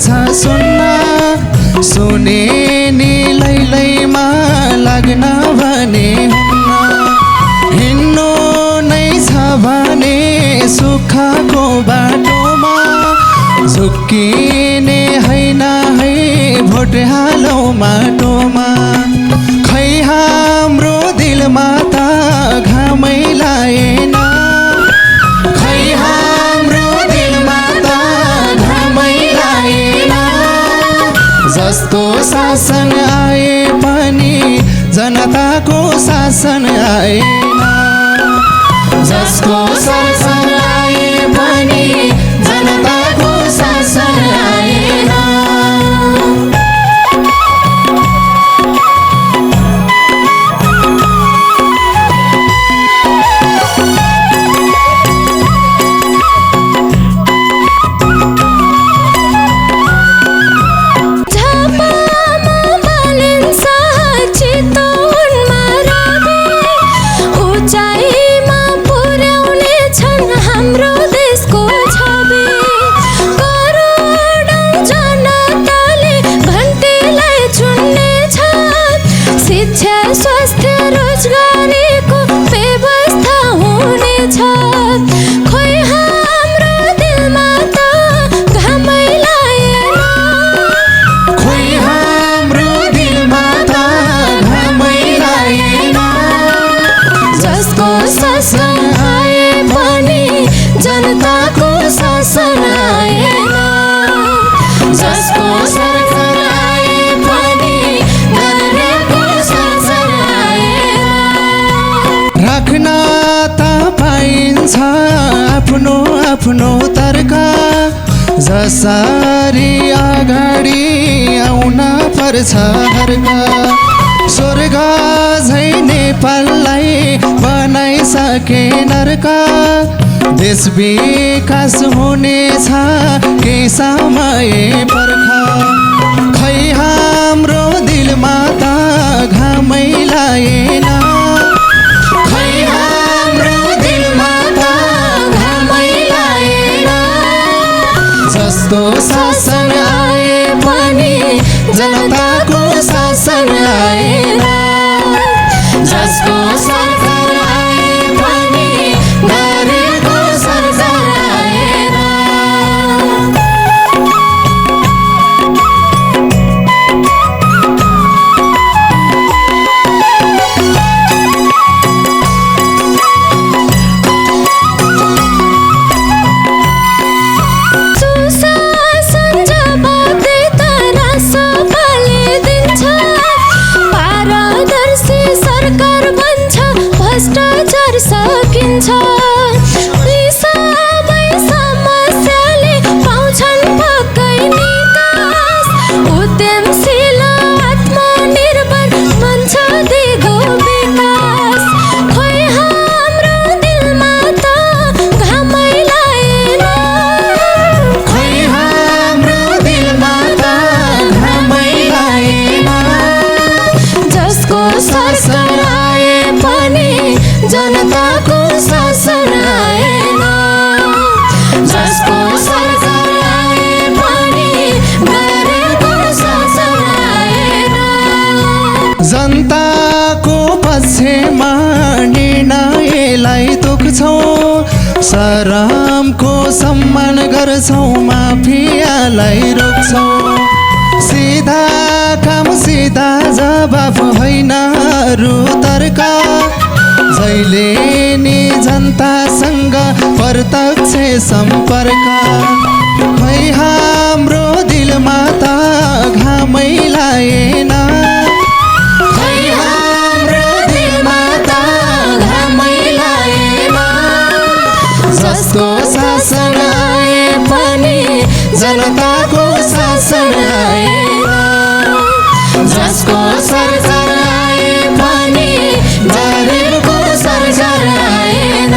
छ सुन्न सुने नि लैलैमा लाग्न भने हुन्न हिँड्नु नै छ भने सुखको बाटोमा झुक्किने हैन है भोट हालौ माटोमा खै हाम्रो दिलमा त घामै लाएन खै हाम्रो दिलमा त घामै लाएन जस्तो शासन आए पनि जनताको शासन आएन जस्तो शासन आए पनि जनताको शासन आएन जनताको शासन आएन जसको सरकार आए पनि जनताको शासन आएन राख्न त पाइन्छ आफ्नो आफ्नो तर्क जसरी अगाडि आउन पर्छ हर्क स्वर्ग झै नेपाललाई बनाइसके नर्क देश विकास हुनेछ केही समय पर्ख खै हाम्रो दिलमा त घामै लाएन खै हाम्रो दिलमा त घामै लाएन जस्तो शासन आए पनि जनताको शासन आएन जसको सरकार आए पनि गरिबको सरकार आएन सुशासन जब देता सबले दिन्छ पारदर्शी सरकार बन्छ भ्रष्टाचार सकिन्छ यी सबै समस्याले पाउँछन् पक्कै निकास उद्यमशील आत्मनिर्भर बन्छ दिगो विकास खोइ हाम्रो दिलमा त घामै लाएन खोइ हाम्रो दिलमा त घामै लाएन जसको शासन आए पनि जनताको शासन आएन जसको सरकार आए पनि गरिबको शासन आएन जनताको पक्षमा निर्णयलाई तोक्छौ शरमको सम्मान गर्छौ माफियालाई रोक्छौ सीधा काम सीधा जवाफ होइन अरू तर्क जहिले नि जनतासँग प्रत्यक्ष सम्पर्क खै हाम्रो दिलमा त घामै लाएन खै हाम्रो दिलमा त घामै लाएन जसको शासन आए पनि जनताको शासन आएन जसको सरकार आए पनि गरिबको सरकार आएन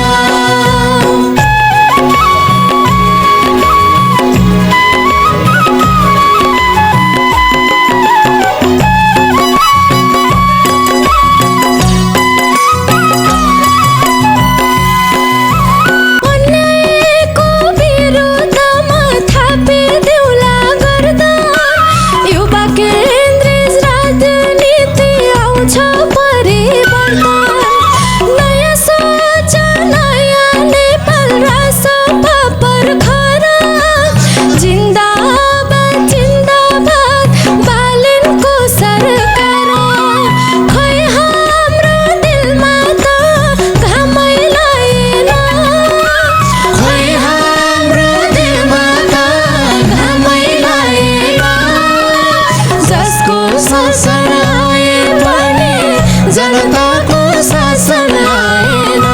जनताको शासन आएन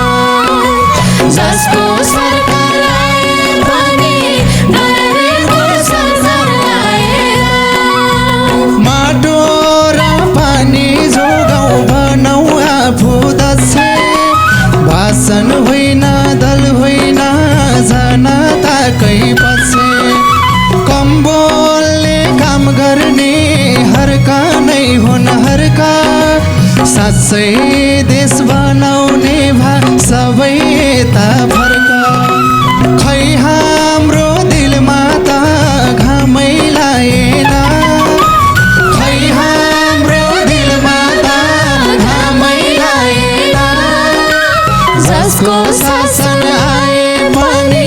जसको सरकार आए पनि डरेको संसार आएन माटो र पानी जोगाउँ भनौँ आफू दक्ष भाषण होइन दल होइन जनताकै पक्ष कम बोल्ने काम गर्ने हर्का नै हुन् हर्का साँच्चै देश बनाउने भा सबै यता फर्का खै हाम्रो दिलमा त घामै लागेन खै हाम्रो दिलमा त घामै लागेन जसको शासन आए पनि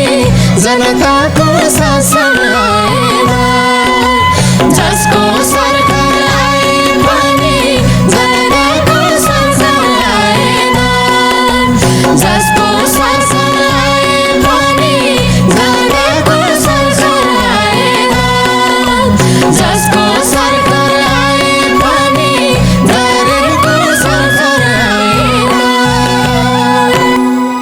जनताको शासन आएन जसको सरकार आए पनि जनताको संसार आएन जसको